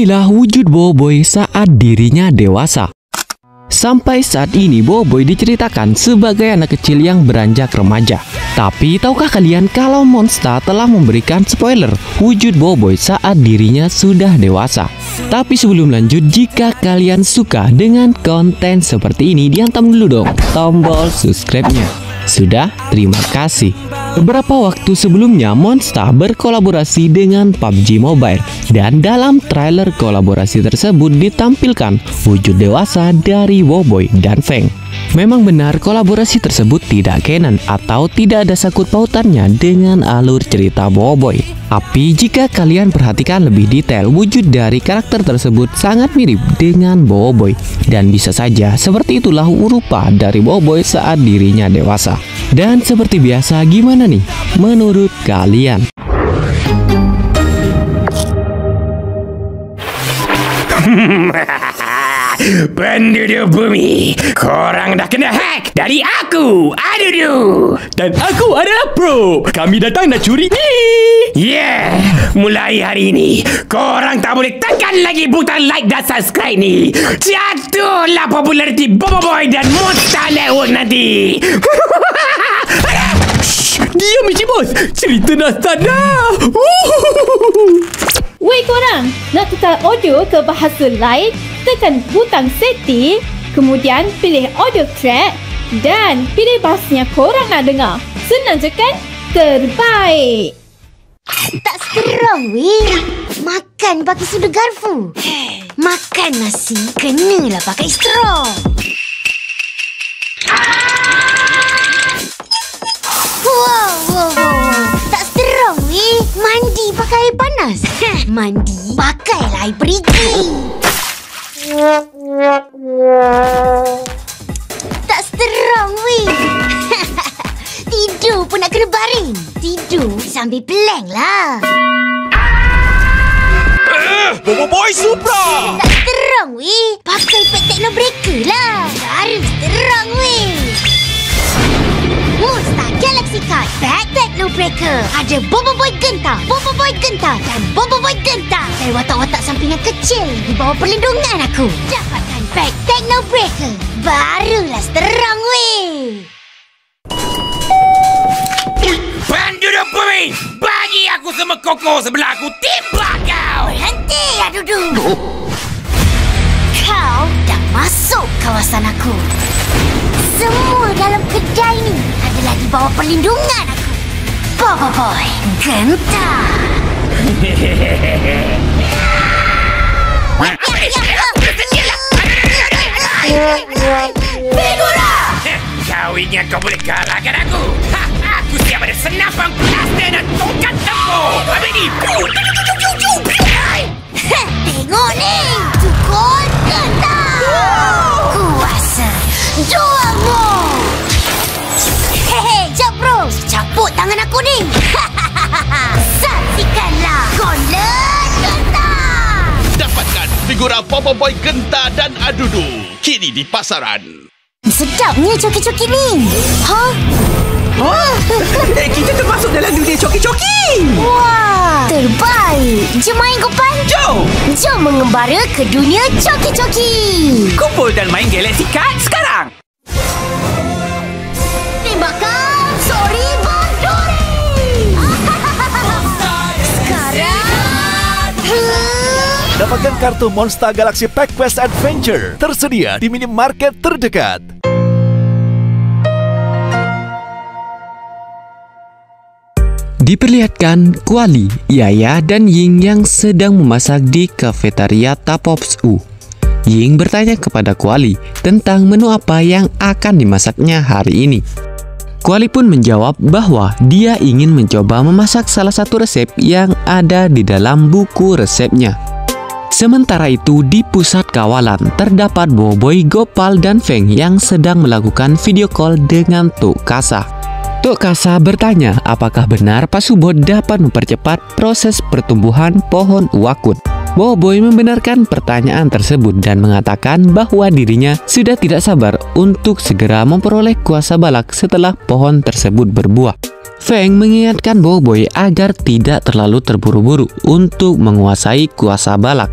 Inilah wujud Boboiboy saat dirinya dewasa. Sampai saat ini Boboiboy diceritakan sebagai anak kecil yang beranjak remaja. Tapi tahukah kalian kalau Monster telah memberikan spoiler wujud Boboiboy saat dirinya sudah dewasa? Tapi sebelum lanjut, jika kalian suka dengan konten seperti ini, dihantam dulu dong tombol subscribe-nya. Sudah? Terima kasih. Beberapa waktu sebelumnya Monster berkolaborasi dengan PUBG Mobile, dan dalam trailer kolaborasi tersebut ditampilkan wujud dewasa dari Boboiboy dan Feng. Memang benar kolaborasi tersebut tidak canon atau tidak ada sakut pautannya dengan alur cerita Boboiboy. Tapi jika kalian perhatikan lebih detail, wujud dari karakter tersebut sangat mirip dengan Boboiboy, dan bisa saja seperti itulah rupa dari Boboiboy saat dirinya dewasa. Dan seperti biasa, gimana nih menurut kalian? Penduduk bumi, korang dah kena hack dari aku, Adudu. Dan aku adalah Pro. Kami datang nak curi ni. Yeah, mulai hari ini korang tak boleh tekan lagi butang like dan subscribe ni. Jatuhlah populariti Boboiboy dan Monster Network nanti. Diam Michi Bos, cerita dah start dah. Wei korang, nak tukar audio ke bahasa lain? Tekan butang setting, kemudian pilih audio track dan pilih bahasanya korang nak dengar. Senang je kan? Terbaik! Tak seram weh. Makan pakai sudu garpu. Makan nasi kenalah pakai straw. Wow. Tak seram weh. Mandi pakai air panas. Mandi pakai air perigi. Tak seram weh. Tidur pun nak kena baring. Tidur sambil plank lah. Boboiboy Supra. Tak seram weh. Pakai pet techno breaker lah. Baru seram weh. Monster Galaxy Card Pack Techno Breaker. Ada Boboiboy Gentar, Boboiboy Gentar dan Boboiboy Gentar dari watak-watak sampingan kecil di bawah perlindungan aku. Dapatkan Pack Techno Breaker. Barulah seterang weh. Penduduk bumi, bagi aku semua koko sebelah aku, timbak kau. Berhenti ya Dudu. Kau dah masuk kawasan aku. Semua dalam kedai ni adalah di bawah perlindungan aku. Boboiboy Gentar. Figura! Kau ingat kau boleh kalahkan aku? Aku siap ada senapan plaster dan tongkat tempur. Habis ni, tengok ni, Tukul Gentar. Kuasa juangmu. Hehe, jap bro, caput tangan aku ni. Saksikanlah Gauntlet Gentar. Dapatkan figura Boboiboy Gentar dan Adudu kini di pasaran. Sedapnya coki-coki ni. Kita termasuk dalam dunia coki-coki. Wah, terbaik. Jom main Gopan. Jom mengembara ke dunia coki-coki. Kumpul dan main Galaxy Card sekarang. Tembakan Sori Bondori. Sekarang. Dapatkan kartu Monster Galaxy Pack Quest Adventure tersedia di minimarket terdekat. Diperlihatkan Kuali, Yaya, dan Ying yang sedang memasak di kafetaria Tapops U. Ying bertanya kepada Kuali tentang menu apa yang akan dimasaknya hari ini. Kuali pun menjawab bahwa dia ingin mencoba memasak salah satu resep yang ada di dalam buku resepnya. Sementara itu di pusat kawalan terdapat Boboiboy, Gopal, dan Feng yang sedang melakukan video call dengan Tok Kasa. Tok Kasa bertanya apakah benar Pak Subot dapat mempercepat proses pertumbuhan pohon uwakut. Boboiboy membenarkan pertanyaan tersebut dan mengatakan bahwa dirinya sudah tidak sabar untuk segera memperoleh kuasa balak setelah pohon tersebut berbuah. Feng mengingatkan Boboiboy agar tidak terlalu terburu-buru untuk menguasai kuasa balak.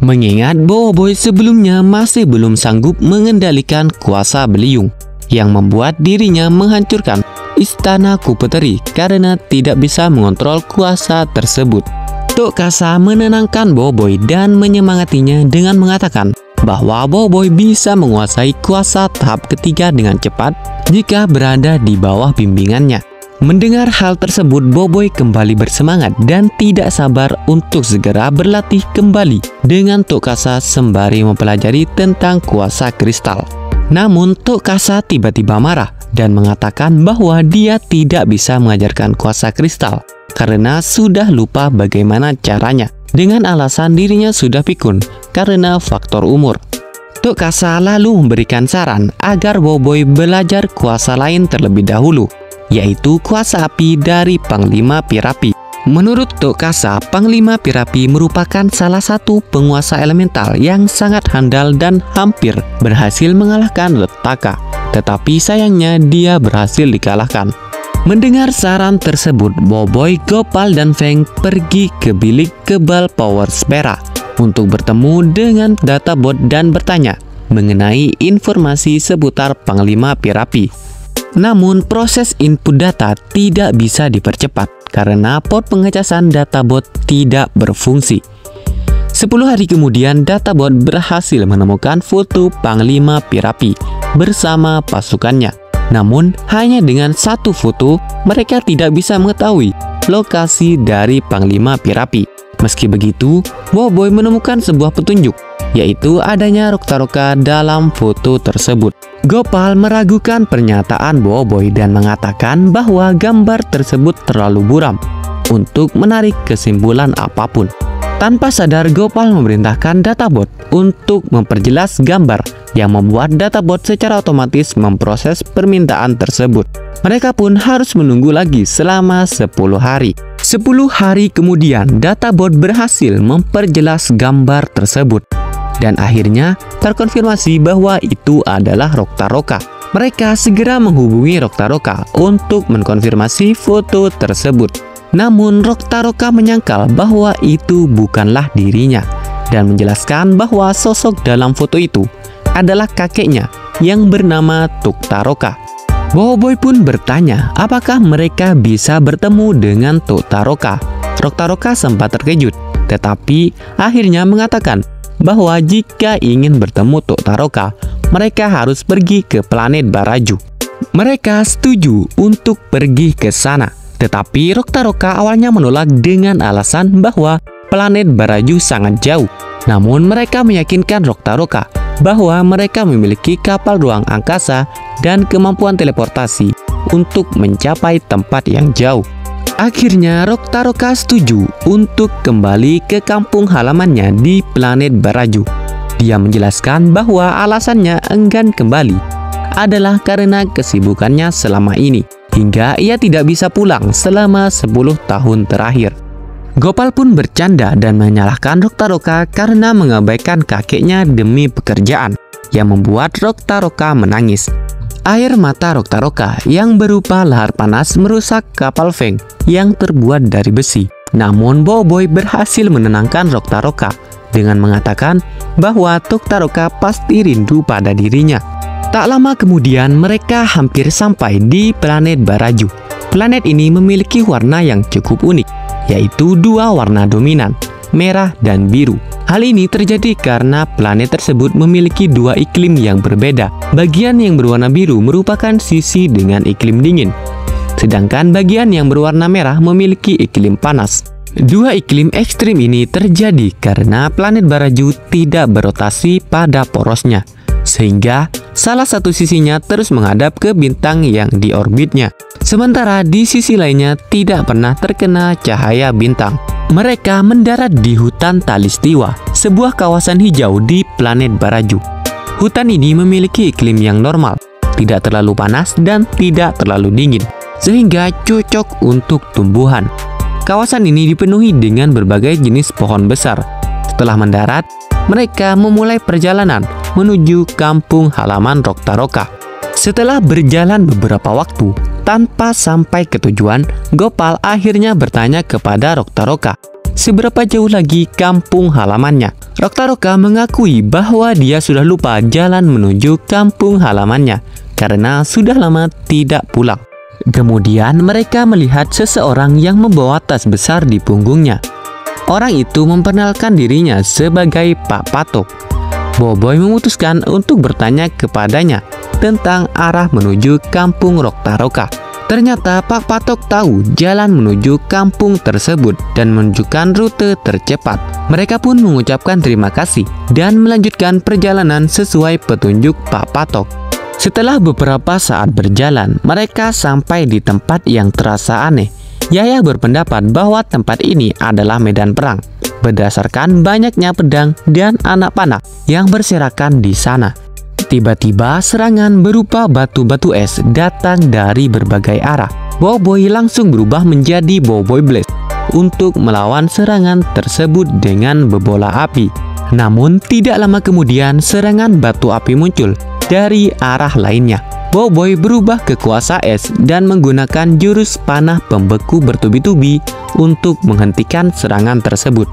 Mengingat Boboiboy sebelumnya masih belum sanggup mengendalikan kuasa beliung yang membuat dirinya menghancurkan istana Kupeteri karena tidak bisa mengontrol kuasa tersebut. Tok Kasa menenangkan Boboiboy dan menyemangatinya dengan mengatakan bahwa Boboiboy bisa menguasai kuasa tahap ketiga dengan cepat jika berada di bawah bimbingannya. Mendengar hal tersebut, Boboiboy kembali bersemangat dan tidak sabar untuk segera berlatih kembali dengan Tok Kasa sembari mempelajari tentang kuasa kristal. Namun Tok Kasa tiba-tiba marah dan mengatakan bahwa dia tidak bisa mengajarkan kuasa kristal karena sudah lupa bagaimana caranya, dengan alasan dirinya sudah pikun karena faktor umur. Tok Kasa lalu memberikan saran agar Boboiboy belajar kuasa lain terlebih dahulu, yaitu kuasa api dari Panglima Pirapi. Menurut Tok Kasa, Panglima Pirapi merupakan salah satu penguasa elemental yang sangat handal dan hampir berhasil mengalahkan Lettaka. Tetapi sayangnya dia berhasil dikalahkan. Mendengar saran tersebut, Boboiboy, Gopal, dan Feng pergi ke bilik kebal Power Spera untuk bertemu dengan databot dan bertanya mengenai informasi seputar Panglima Pirapi. Namun proses input data tidak bisa dipercepat karena pot pengecasan databot tidak berfungsi. 10 hari kemudian databot berhasil menemukan foto Panglima Pirapi bersama pasukannya. Namun hanya dengan satu foto mereka tidak bisa mengetahui lokasi dari Panglima Pirapi. Meski begitu, Boboiboy menemukan sebuah petunjuk, yaitu adanya Roktaroka dalam foto tersebut. Gopal meragukan pernyataan Boboiboy dan mengatakan bahwa gambar tersebut terlalu buram untuk menarik kesimpulan apapun. Tanpa sadar, Gopal memerintahkan databot untuk memperjelas gambar yang membuat databot secara otomatis memproses permintaan tersebut. Mereka pun harus menunggu lagi selama 10 hari. 10 hari kemudian, databot berhasil memperjelas gambar tersebut. Dan akhirnya terkonfirmasi bahwa itu adalah Roktaroka. Mereka segera menghubungi Roktaroka untuk mengkonfirmasi foto tersebut. Namun Roktaroka menyangkal bahwa itu bukanlah dirinya dan menjelaskan bahwa sosok dalam foto itu adalah kakeknya yang bernama Tuktaroka. Boboiboy pun bertanya apakah mereka bisa bertemu dengan Tuktaroka. Roktaroka sempat terkejut, tetapi akhirnya mengatakan bahwa jika ingin bertemu Tuktaroka, mereka harus pergi ke planet Baraju. Mereka setuju untuk pergi ke sana, tetapi Roktaroka awalnya menolak dengan alasan bahwa planet Baraju sangat jauh. Namun mereka meyakinkan Roktaroka bahwa mereka memiliki kapal ruang angkasa dan kemampuan teleportasi untuk mencapai tempat yang jauh. Akhirnya Roktaroka setuju untuk kembali ke kampung halamannya di planet Baraju. Dia menjelaskan bahwa alasannya enggan kembali adalah karena kesibukannya selama ini, hingga ia tidak bisa pulang selama 10 tahun terakhir. Gopal pun bercanda dan menyalahkan Roktaroka karena mengabaikan kakeknya demi pekerjaan, yang membuat Roktaroka menangis. Air mata Roktaroka yang berupa lahar panas merusak kapal Feng yang terbuat dari besi. Namun Boboiboy berhasil menenangkan Roktaroka dengan mengatakan bahwa Tuktaroka pasti rindu pada dirinya. Tak lama kemudian mereka hampir sampai di planet Baraju. Planet ini memiliki warna yang cukup unik, yaitu 2 warna dominan, merah dan biru. Hal ini terjadi karena planet tersebut memiliki 2 iklim yang berbeda. Bagian yang berwarna biru merupakan sisi dengan iklim dingin, sedangkan bagian yang berwarna merah memiliki iklim panas. 2 iklim ekstrim ini terjadi karena planet Baraju tidak berotasi pada porosnya, sehingga salah satu sisinya terus menghadap ke bintang yang di orbitnya, sementara di sisi lainnya tidak pernah terkena cahaya bintang. Mereka mendarat di hutan Talistiwa, sebuah kawasan hijau di planet Baraju. Hutan ini memiliki iklim yang normal, tidak terlalu panas dan tidak terlalu dingin, sehingga cocok untuk tumbuhan. Kawasan ini dipenuhi dengan berbagai jenis pohon besar. Setelah mendarat, mereka memulai perjalanan menuju kampung halaman Roktaroka. Setelah berjalan beberapa waktu tanpa sampai ke tujuan, Gopal akhirnya bertanya kepada Roktaroka seberapa jauh lagi kampung halamannya. Roktaroka mengakui bahwa dia sudah lupa jalan menuju kampung halamannya karena sudah lama tidak pulang. Kemudian mereka melihat seseorang yang membawa tas besar di punggungnya. Orang itu memperkenalkan dirinya sebagai Pak Patok. Boboiboy memutuskan untuk bertanya kepadanya tentang arah menuju kampung Roktaroka. Ternyata Pak Patok tahu jalan menuju kampung tersebut dan menunjukkan rute tercepat. Mereka pun mengucapkan terima kasih dan melanjutkan perjalanan sesuai petunjuk Pak Patok. Setelah beberapa saat berjalan, mereka sampai di tempat yang terasa aneh. Yaya berpendapat bahwa tempat ini adalah medan perang berdasarkan banyaknya pedang dan anak panah yang berserakan di sana. Tiba-tiba serangan berupa batu-batu es datang dari berbagai arah. Boboiboy langsung berubah menjadi Boboiboy Blast untuk melawan serangan tersebut dengan bebola api. Namun tidak lama kemudian serangan batu api muncul dari arah lainnya. Boboiboy berubah ke kuasa es dan menggunakan jurus panah pembeku bertubi-tubi untuk menghentikan serangan tersebut.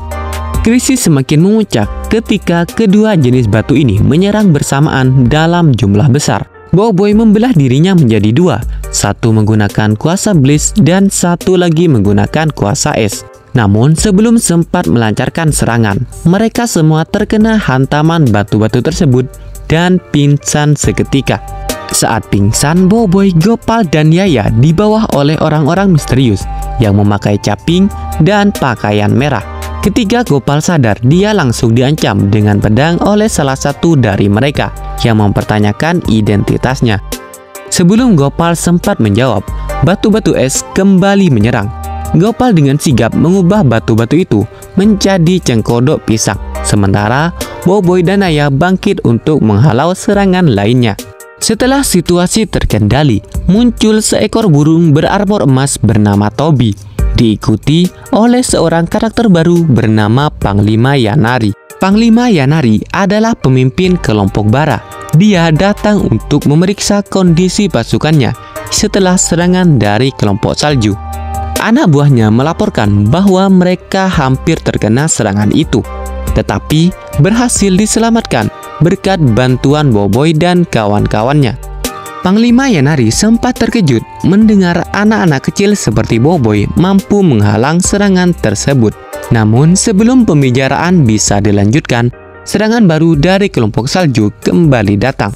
Krisis semakin memuncak ketika kedua jenis batu ini menyerang bersamaan dalam jumlah besar. Boboiboy membelah dirinya menjadi dua, satu menggunakan kuasa Blaze dan satu lagi menggunakan kuasa es. Namun sebelum sempat melancarkan serangan, mereka semua terkena hantaman batu-batu tersebut dan pingsan seketika. Saat pingsan, Boboiboy, Gopal, dan Yaya dibawa oleh orang-orang misterius yang memakai caping dan pakaian merah. Ketika Gopal sadar, dia langsung diancam dengan pedang oleh salah satu dari mereka yang mempertanyakan identitasnya. Sebelum Gopal sempat menjawab, batu-batu es kembali menyerang. Gopal dengan sigap mengubah batu-batu itu menjadi cengkodok pisang. Sementara Boboiboy dan Yaya bangkit untuk menghalau serangan lainnya. Setelah situasi terkendali, muncul seekor burung berarmor emas bernama Toby, diikuti oleh seorang karakter baru bernama Panglima Yanari. Panglima Yanari adalah pemimpin kelompok Bara. Dia datang untuk memeriksa kondisi pasukannya setelah serangan dari kelompok salju. Anak buahnya melaporkan bahwa mereka hampir terkena serangan itu, tetapi berhasil diselamatkan berkat bantuan Boboiboy dan kawan-kawannya. Panglima Yanari sempat terkejut mendengar anak-anak kecil seperti Boboiboy mampu menghalang serangan tersebut. Namun sebelum pembicaraan bisa dilanjutkan, serangan baru dari kelompok salju kembali datang.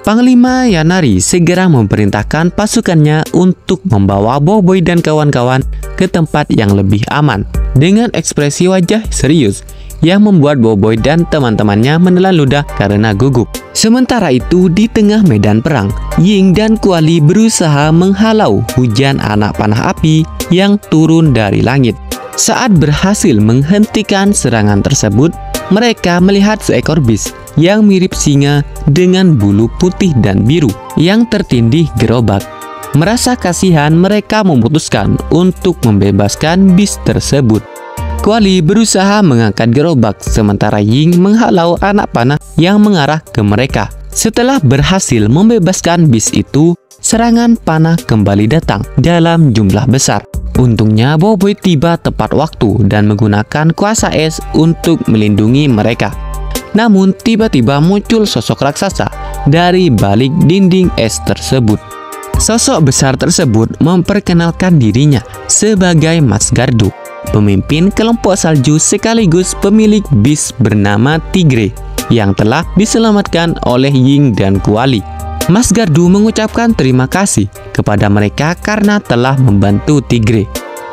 Panglima Yanari segera memerintahkan pasukannya untuk membawa Boboiboy dan kawan-kawan ke tempat yang lebih aman dengan ekspresi wajah serius yang membuat Boboiboy dan teman-temannya menelan ludah karena gugup. Sementara itu, di tengah medan perang, Ying dan Kuali berusaha menghalau hujan anak panah api yang turun dari langit. Saat berhasil menghentikan serangan tersebut, mereka melihat seekor bis yang mirip singa dengan bulu putih dan biru yang tertindih gerobak. Merasa kasihan, mereka memutuskan untuk membebaskan bis tersebut. Kuali berusaha mengangkat gerobak sementara Ying menghalau anak panah yang mengarah ke mereka. Setelah berhasil membebaskan bis itu, serangan panah kembali datang dalam jumlah besar. Untungnya Boboiboy tiba tepat waktu dan menggunakan kuasa es untuk melindungi mereka. Namun tiba-tiba muncul sosok raksasa dari balik dinding es tersebut. Sosok besar tersebut memperkenalkan dirinya sebagai Mas Gardu, pemimpin kelompok salju sekaligus pemilik bis bernama Tigre yang telah diselamatkan oleh Ying dan Kuali. Mas Gardu mengucapkan terima kasih kepada mereka karena telah membantu Tigre.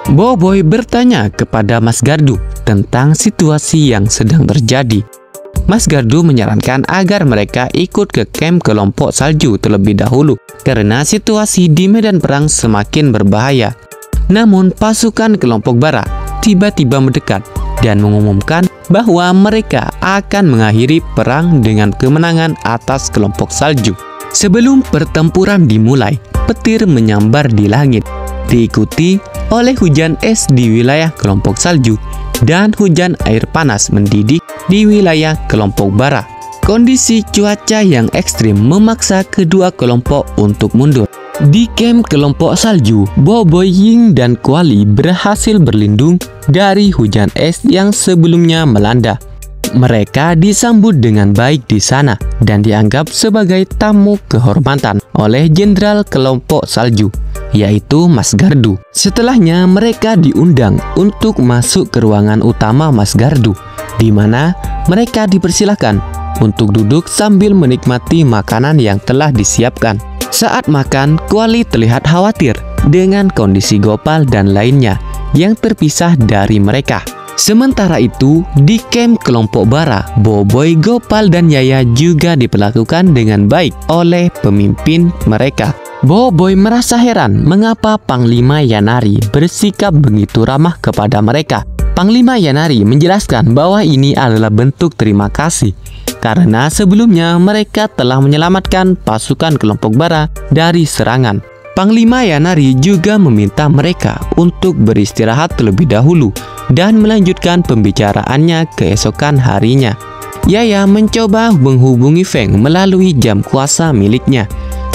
Boboiboy bertanya kepada Mas Gardu tentang situasi yang sedang terjadi. Mas Gardu menyarankan agar mereka ikut ke kamp kelompok salju terlebih dahulu karena situasi di medan perang semakin berbahaya. Namun pasukan kelompok Bara tiba-tiba mendekat dan mengumumkan bahwa mereka akan mengakhiri perang dengan kemenangan atas kelompok salju. Sebelum pertempuran dimulai, petir menyambar di langit, diikuti oleh hujan es di wilayah kelompok salju dan hujan air panas mendidih di wilayah kelompok Bara. Kondisi cuaca yang ekstrim memaksa kedua kelompok untuk mundur. Di kamp kelompok salju, Boboiboy, Ying, dan Kuali berhasil berlindung dari hujan es yang sebelumnya melanda. Mereka disambut dengan baik di sana dan dianggap sebagai tamu kehormatan oleh jenderal kelompok salju, yaitu Mas Gardu. Setelahnya mereka diundang untuk masuk ke ruangan utama Mas Gardu, di mana mereka dipersilakan untuk duduk sambil menikmati makanan yang telah disiapkan. Saat makan, Kuali terlihat khawatir dengan kondisi Gopal dan lainnya yang terpisah dari mereka. Sementara itu, di kamp kelompok Bara, Boboiboy, Gopal, dan Yaya juga diperlakukan dengan baik oleh pemimpin mereka. Boboiboy merasa heran mengapa Panglima Yanari bersikap begitu ramah kepada mereka. Panglima Yanari menjelaskan bahwa ini adalah bentuk terima kasih karena sebelumnya mereka telah menyelamatkan pasukan kelompok Bara dari serangan. Panglima Yanari juga meminta mereka untuk beristirahat terlebih dahulu dan melanjutkan pembicaraannya keesokan harinya. Yaya mencoba menghubungi Feng melalui jam kuasa miliknya,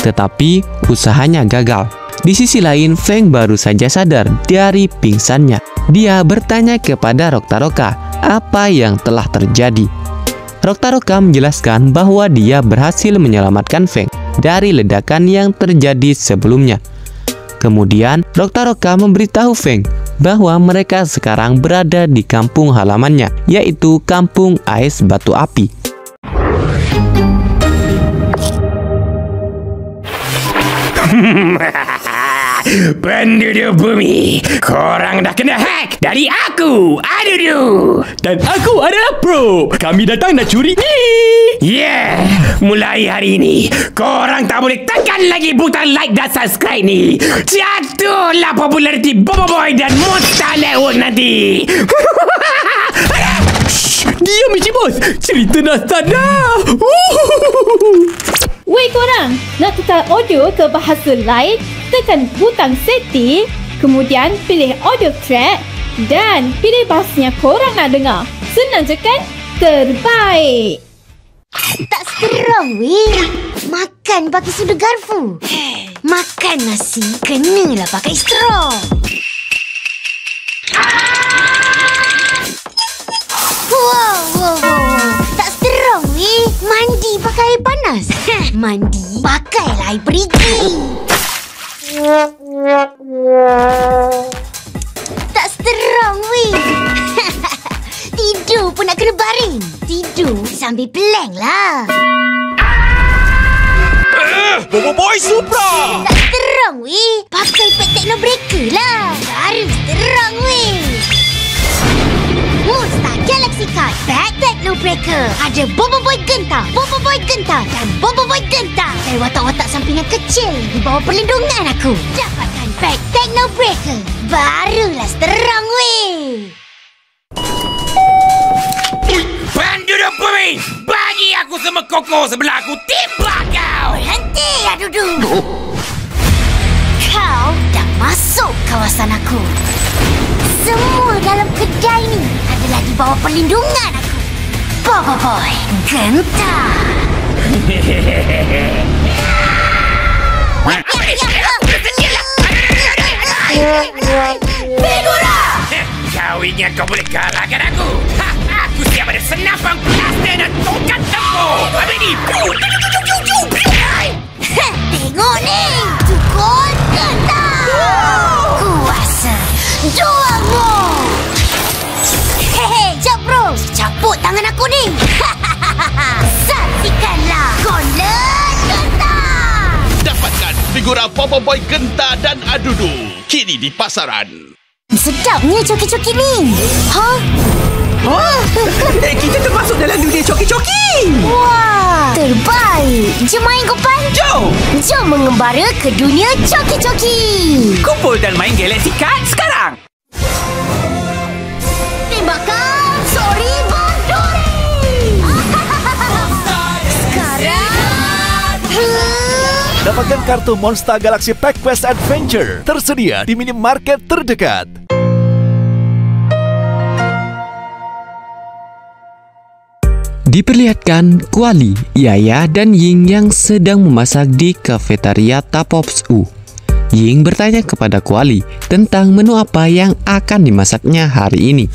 tetapi usahanya gagal. Di sisi lain, Feng baru saja sadar dari pingsannya. Dia bertanya kepada Roktaroka apa yang telah terjadi. Roktaroka menjelaskan bahwa dia berhasil menyelamatkan Feng dari ledakan yang terjadi sebelumnya. Kemudian, Roktaroka memberitahu Feng bahwa mereka sekarang berada di kampung halamannya, yaitu Kampung Ais Batu Api. Penduduk bumi, korang dah kena hack dari aku, Adudu. Dan aku adalah Pro. Kami datang nak curi ni. Yeah, mulai hari ini, korang tak boleh tekan lagi butang like dan subscribe ni. Jatuhlah populariti Boboiboy dan Monster Network nanti. Diam Encik Bos. Cerita dah start dah. Weh korang, nak tukar audio ke bahasa lain? Tekan butang setting, kemudian pilih audio track dan pilih bahasa yang korang nak dengar. Senang je kan? Terbaik! Tak strong weh. Makan pakai sudu garfu. Makan nasi kenalah pakai straw. Wow. Tak strong weh. Mandi pakai air panas. Mandi pakailah air perigi. Tak strong weh. Tidur pun nak kena baring. Tidur sambil plank lah. Boboiboy Supra! Tak strong weh. Pakai pad Techno Breaker lah. Baru strong weh. Monster Galaxy Card Pack Techno Breaker. Ada Boboiboy Gentar, Boboiboy Gentar dan Boboiboy Gentar. Dari watak-watak sampingan kecil di bawah perlindungan aku. Dapatkan Pack Techno Breaker. Barulah strong weh. Penduduk bumi, bagi aku semua koko sebelah aku, timbak kau. Berhenti, Adudu. Kau dah masuk kawasan aku. Semua dalam kedai ni adalah di bawah perlindungan aku. Boboiboy Gentar. Figura! Kau ingat kau boleh kalahkan aku? Aku siap ada senapan plaster dan tongkat tempur. Habis ni. Tengok ni. Tukul Gentar. Kuasa juangmu. Hehe, jap bro. Caput tangan aku ni. Saksikanlah Golden Gentar. Dapatkan figura Boboiboy Gentar dan Adudu kini di pasaran. Sedapnya coki-coki ni. Hah? Kita termasuk dalam dunia coki-coki. Wah, terbaik. Jom main Gopal. Jom mengembara ke dunia coki-coki. Kumpul dan main Galaxy Card sekarang. Tembakan Sori Bondori. Sekarang Dapatkan kartu Monster Galaxy Pack Quest Adventure tersedia di minimarket terdekat. Diperlihatkan Kuali, Yaya, dan Ying yang sedang memasak di kafetaria Tapops U. Ying bertanya kepada Kuali tentang menu apa yang akan dimasaknya hari ini.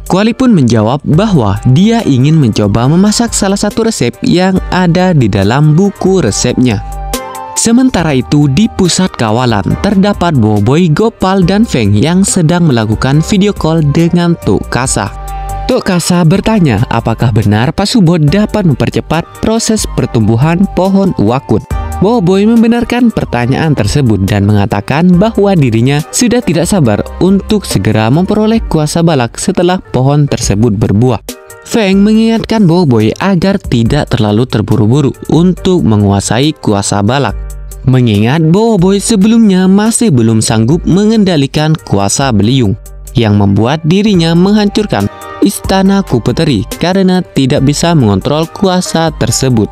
Kuali pun menjawab bahwa dia ingin mencoba memasak salah satu resep yang ada di dalam buku resepnya. Sementara itu, di pusat kawalan terdapat Boboiboy, Gopal, dan Feng yang sedang melakukan video call dengan Tok Kasa. Tok Kasa bertanya apakah benar Pak Subot dapat mempercepat proses pertumbuhan pohon uwakut. Boboiboy membenarkan pertanyaan tersebut dan mengatakan bahwa dirinya sudah tidak sabar untuk segera memperoleh kuasa balak setelah pohon tersebut berbuah. Feng mengingatkan Boboiboy agar tidak terlalu terburu-buru untuk menguasai kuasa balak, mengingat Boboiboy sebelumnya masih belum sanggup mengendalikan kuasa beliung yang membuat dirinya menghancurkan Istana Kupeteri karena tidak bisa mengontrol kuasa tersebut.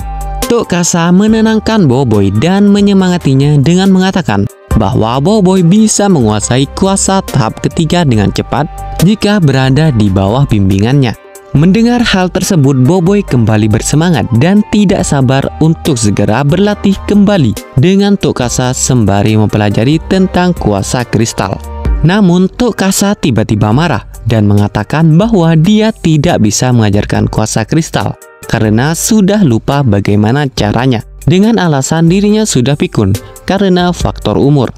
Tok Kasa menenangkan Boboiboy dan menyemangatinya dengan mengatakan bahwa Boboiboy bisa menguasai kuasa tahap ketiga dengan cepat jika berada di bawah bimbingannya. Mendengar hal tersebut, Boboiboy kembali bersemangat dan tidak sabar untuk segera berlatih kembali dengan Tok Kasa sembari mempelajari tentang kuasa kristal. Namun Tok Kasa tiba-tiba marah dan mengatakan bahwa dia tidak bisa mengajarkan kuasa kristal karena sudah lupa bagaimana caranya, dengan alasan dirinya sudah pikun karena faktor umur.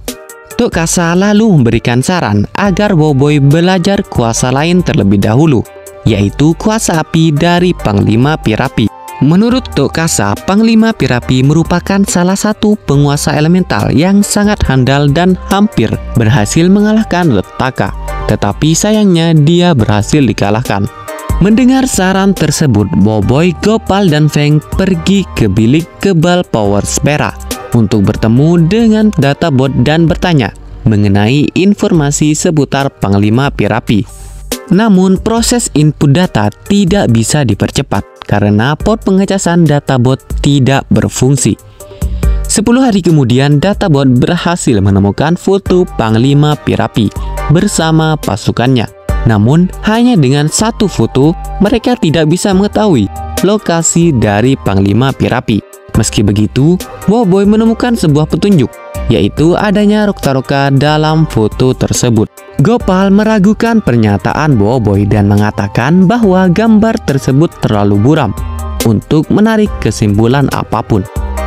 Tok Kasa lalu memberikan saran agar Boboiboy belajar kuasa lain terlebih dahulu, yaitu kuasa api dari Panglima Pirapi. Menurut Tok Kasa, Panglima Pirapi merupakan salah satu penguasa elemental yang sangat handal dan hampir berhasil mengalahkan Lettaka. Tetapi sayangnya dia berhasil dikalahkan. Mendengar saran tersebut, Boboiboy, Gopal, dan Feng pergi ke bilik kebal Power Spera untuk bertemu dengan databot dan bertanya mengenai informasi seputar Panglima Pirapi. Namun proses input data tidak bisa dipercepat karena port pengecasan databot tidak berfungsi. 10 hari kemudian, databot berhasil menemukan foto Panglima Pirapi bersama pasukannya. Namun, hanya dengan satu foto, mereka tidak bisa mengetahui lokasi dari Panglima Pirapi. Meski begitu, Boboiboy menemukan sebuah petunjuk, yaitu adanya Roktaroka dalam foto tersebut. Gopal meragukan pernyataan Boboiboy dan mengatakan bahwa gambar tersebut terlalu buram untuk menarik kesimpulan apapun.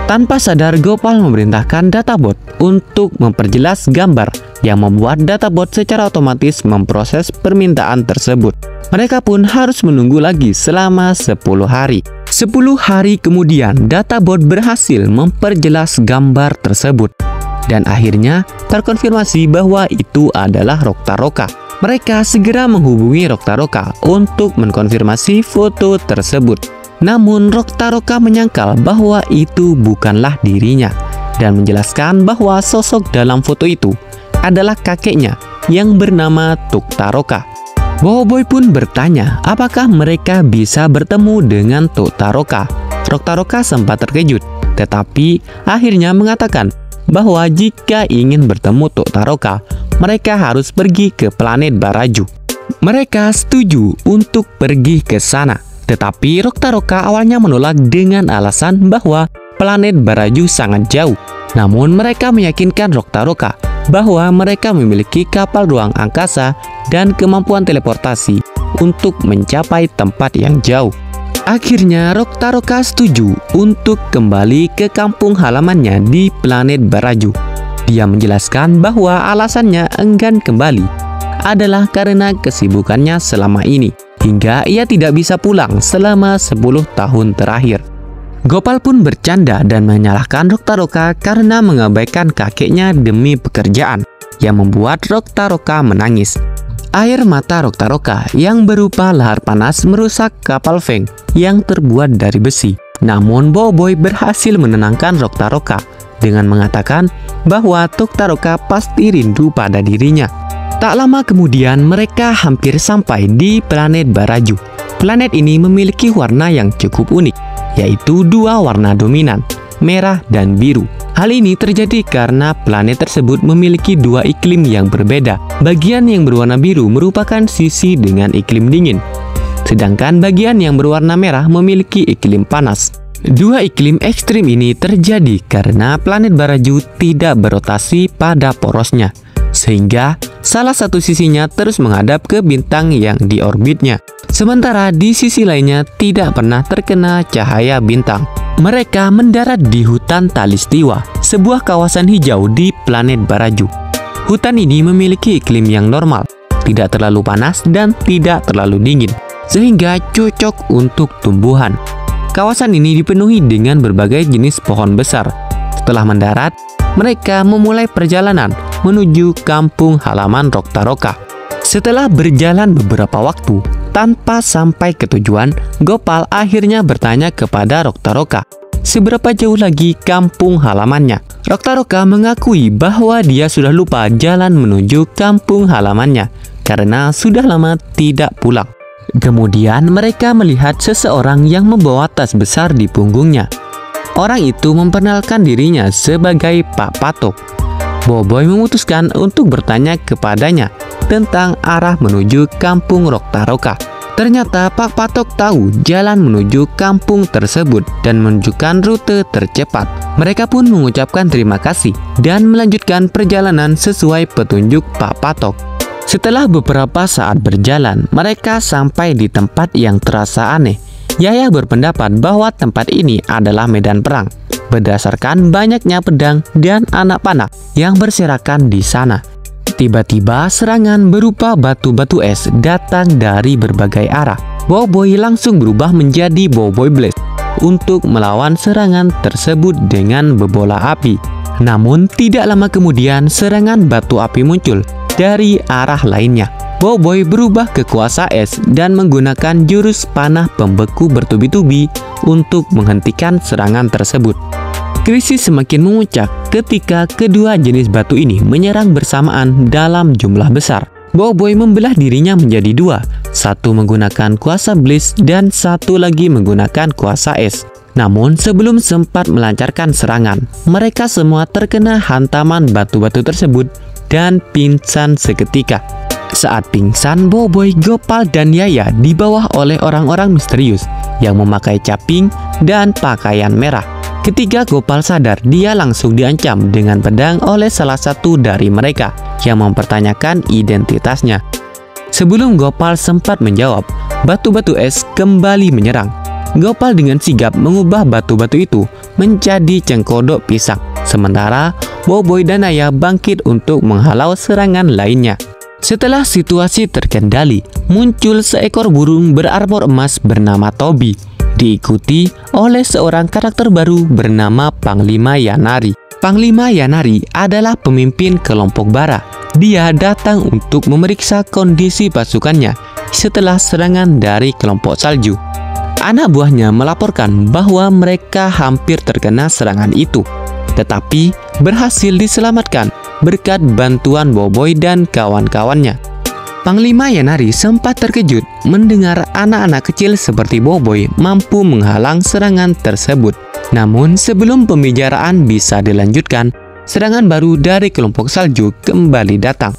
Tanpa sadar, Gopal memerintahkan databot untuk memperjelas gambar yang membuat databot secara otomatis memproses permintaan tersebut. Mereka pun harus menunggu lagi selama 10 hari. 10 hari kemudian, databot berhasil memperjelas gambar tersebut. Dan akhirnya terkonfirmasi bahwa itu adalah Roktaroka. Mereka segera menghubungi Roktaroka untuk mengkonfirmasi foto tersebut. Namun Roktaroka menyangkal bahwa itu bukanlah dirinya dan menjelaskan bahwa sosok dalam foto itu adalah kakeknya yang bernama Tuktaroka. Boboiboy pun bertanya apakah mereka bisa bertemu dengan Tuktaroka. Roktaroka sempat terkejut, tetapi akhirnya mengatakan bahwa jika ingin bertemu Tuktaroka, mereka harus pergi ke planet Baraju. Mereka setuju untuk pergi ke sana, tetapi Roktaroka awalnya menolak dengan alasan bahwa planet Baraju sangat jauh. Namun mereka meyakinkan Roktaroka bahwa mereka memiliki kapal ruang angkasa dan kemampuan teleportasi untuk mencapai tempat yang jauh. Akhirnya Roktaroka setuju untuk kembali ke kampung halamannya di planet Baraju. Dia menjelaskan bahwa alasannya enggan kembali adalah karena kesibukannya selama ini, hingga ia tidak bisa pulang selama 10 tahun terakhir. Gopal pun bercanda dan menyalahkan Roktaroka karena mengabaikan kakeknya demi pekerjaan, yang membuat Roktaroka menangis. Air mata Roktaroka yang berupa lahar panas merusak kapal Feng yang terbuat dari besi. Namun Boboiboy berhasil menenangkan Roktaroka dengan mengatakan bahwa Tuktaroka pasti rindu pada dirinya. Tak lama kemudian mereka hampir sampai di planet Baraju. Planet ini memiliki warna yang cukup unik, yaitu dua warna dominan, merah dan biru. Hal ini terjadi karena planet tersebut memiliki dua iklim yang berbeda. Bagian yang berwarna biru merupakan sisi dengan iklim dingin, sedangkan bagian yang berwarna merah memiliki iklim panas. Dua iklim ekstrim ini terjadi karena planet Baraju tidak berotasi pada porosnya, sehingga salah satu sisinya terus menghadap ke bintang yang di orbitnya, sementara di sisi lainnya tidak pernah terkena cahaya bintang. Mereka mendarat di hutan Talistiwa, sebuah kawasan hijau di planet Baraju. Hutan ini memiliki iklim yang normal, tidak terlalu panas dan tidak terlalu dingin, sehingga cocok untuk tumbuhan. Kawasan ini dipenuhi dengan berbagai jenis pohon besar. Setelah mendarat, mereka memulai perjalanan menuju kampung halaman Roktaroka. Setelah berjalan beberapa waktu, tanpa sampai ke tujuan, Gopal akhirnya bertanya kepada Roktaroka, seberapa jauh lagi kampung halamannya. Roktaroka mengakui bahwa dia sudah lupa jalan menuju kampung halamannya karena sudah lama tidak pulang. Kemudian mereka melihat seseorang yang membawa tas besar di punggungnya. Orang itu memperkenalkan dirinya sebagai Pak Patok. Boboiboy memutuskan untuk bertanya kepadanya tentang arah menuju kampung Roktaroka. Ternyata Pak Patok tahu jalan menuju kampung tersebut dan menunjukkan rute tercepat. Mereka pun mengucapkan terima kasih dan melanjutkan perjalanan sesuai petunjuk Pak Patok. Setelah beberapa saat berjalan, mereka sampai di tempat yang terasa aneh. Yaya berpendapat bahwa tempat ini adalah medan perang, berdasarkan banyaknya pedang dan anak panah yang berserakan di sana. Tiba-tiba serangan berupa batu-batu es datang dari berbagai arah. Boboiboy langsung berubah menjadi Boboiboy Blast untuk melawan serangan tersebut dengan bebola api. Namun tidak lama kemudian serangan batu api muncul dari arah lainnya. Boboiboy berubah ke kuasa es dan menggunakan jurus panah pembeku bertubi-tubi untuk menghentikan serangan tersebut. Krisis semakin memuncak ketika kedua jenis batu ini menyerang bersamaan dalam jumlah besar. Boboiboy membelah dirinya menjadi dua, satu menggunakan kuasa Blast dan satu lagi menggunakan kuasa es. Namun sebelum sempat melancarkan serangan, mereka semua terkena hantaman batu-batu tersebut dan pingsan seketika. Saat pingsan, Boboiboy, Gopal, dan Yaya dibawa oleh orang-orang misterius yang memakai caping dan pakaian merah. Ketika Gopal sadar, dia langsung diancam dengan pedang oleh salah satu dari mereka yang mempertanyakan identitasnya. Sebelum Gopal sempat menjawab, batu-batu es kembali menyerang. Gopal dengan sigap mengubah batu-batu itu menjadi cengkodok pisang, sementara Boboiboy dan Yaya bangkit untuk menghalau serangan lainnya. Setelah situasi terkendali, muncul seekor burung berarmor emas bernama Tobi, diikuti oleh seorang karakter baru bernama Panglima Yanari. Panglima Yanari adalah pemimpin kelompok Bara. Dia datang untuk memeriksa kondisi pasukannya setelah serangan dari kelompok salju. Anak buahnya melaporkan bahwa mereka hampir terkena serangan itu, tetapi berhasil diselamatkan berkat bantuan Boboiboy dan kawan-kawannya. Panglima Yanari sempat terkejut mendengar anak-anak kecil seperti Boboiboy mampu menghalang serangan tersebut. Namun sebelum pembicaraan bisa dilanjutkan, serangan baru dari kelompok salju kembali datang.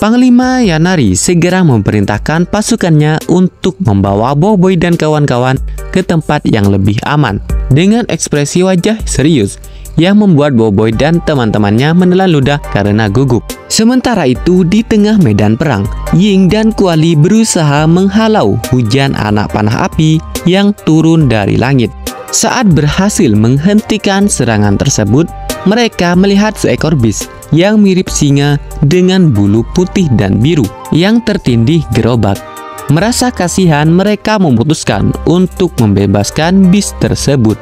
Panglima Yanari segera memerintahkan pasukannya untuk membawa Boboiboy dan kawan-kawan ke tempat yang lebih aman dengan ekspresi wajah serius yang membuat Boboiboy dan teman-temannya menelan ludah karena gugup. Sementara itu, di tengah medan perang, Ying dan Kuali berusaha menghalau hujan anak panah api yang turun dari langit. Saat berhasil menghentikan serangan tersebut, mereka melihat seekor bis yang mirip singa dengan bulu putih dan biru yang tertindih gerobak. Merasa kasihan, mereka memutuskan untuk membebaskan bis tersebut.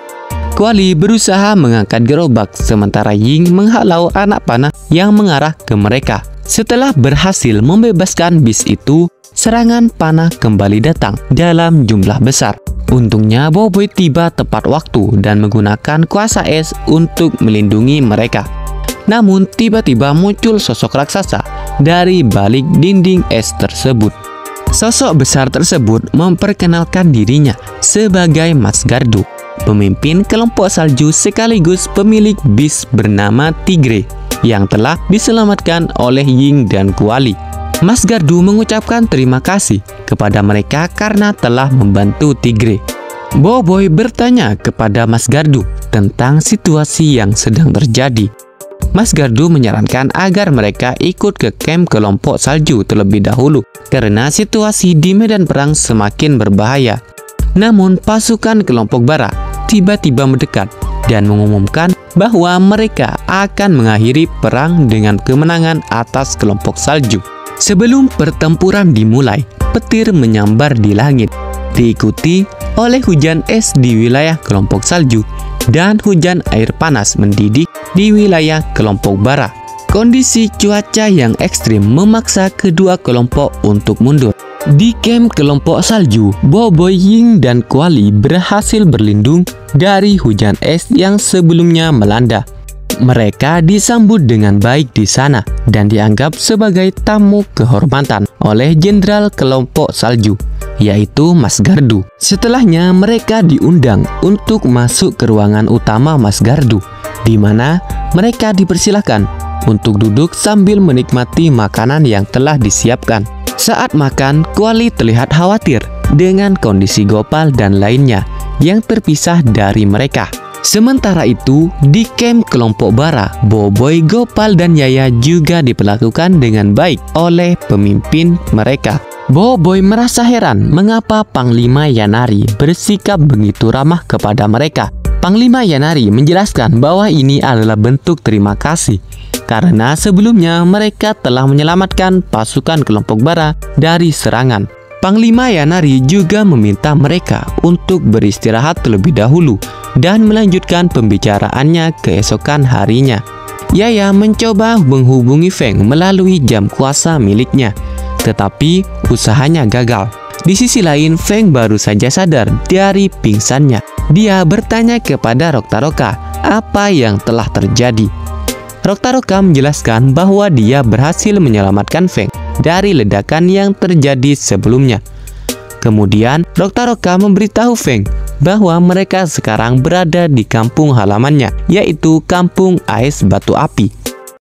Kuali berusaha mengangkat gerobak, sementara Ying menghalau anak panah yang mengarah ke mereka. Setelah berhasil membebaskan bis itu, serangan panah kembali datang dalam jumlah besar. Untungnya Boboiboy tiba tepat waktu dan menggunakan kuasa es untuk melindungi mereka. Namun tiba-tiba muncul sosok raksasa dari balik dinding es tersebut. Sosok besar tersebut memperkenalkan dirinya sebagai Mas Gardu, pemimpin kelompok salju sekaligus pemilik bis bernama Tigre yang telah diselamatkan oleh Ying dan Kuali. Mas Gardu mengucapkan terima kasih kepada mereka karena telah membantu Tigre. Boboiboy bertanya kepada Mas Gardu tentang situasi yang sedang terjadi. Mas Gardu menyarankan agar mereka ikut ke kamp kelompok salju terlebih dahulu karena situasi di medan perang semakin berbahaya. Namun pasukan kelompok Bara tiba-tiba mendekat dan mengumumkan bahwa mereka akan mengakhiri perang dengan kemenangan atas kelompok salju. Sebelum pertempuran dimulai, petir menyambar di langit, diikuti oleh hujan es di wilayah kelompok salju dan hujan air panas mendidih di wilayah kelompok Bara. Kondisi cuaca yang ekstrim memaksa kedua kelompok untuk mundur. Di kamp kelompok salju, Boboiboy, Ying, dan Kuali berhasil berlindung dari hujan es yang sebelumnya melanda. Mereka disambut dengan baik di sana dan dianggap sebagai tamu kehormatan oleh jenderal kelompok salju, yaitu Mas Gardu. Setelahnya mereka diundang untuk masuk ke ruangan utama Mas Gardu, di mana mereka dipersilahkan untuk duduk sambil menikmati makanan yang telah disiapkan. Saat makan, Kuali terlihat khawatir dengan kondisi Gopal dan lainnya yang terpisah dari mereka. Sementara itu, di kamp kelompok Bara, Boboiboy, Gopal, dan Yaya juga diperlakukan dengan baik oleh pemimpin mereka. Boboiboy merasa heran mengapa Panglima Yanari bersikap begitu ramah kepada mereka. Panglima Yanari menjelaskan bahwa ini adalah bentuk terima kasih karena sebelumnya mereka telah menyelamatkan pasukan kelompok Bara dari serangan. Panglima Yanari juga meminta mereka untuk beristirahat terlebih dahulu dan melanjutkan pembicaraannya keesokan harinya. Yaya mencoba menghubungi Feng melalui jam kuasa miliknya, tetapi usahanya gagal. Di sisi lain, Feng baru saja sadar dari pingsannya. Dia bertanya kepada Roktaroka apa yang telah terjadi. Roktaroka menjelaskan bahwa dia berhasil menyelamatkan Feng dari ledakan yang terjadi sebelumnya. Kemudian, Roktaroka memberitahu Feng bahwa mereka sekarang berada di kampung halamannya, yaitu Kampung Ais Batu Api.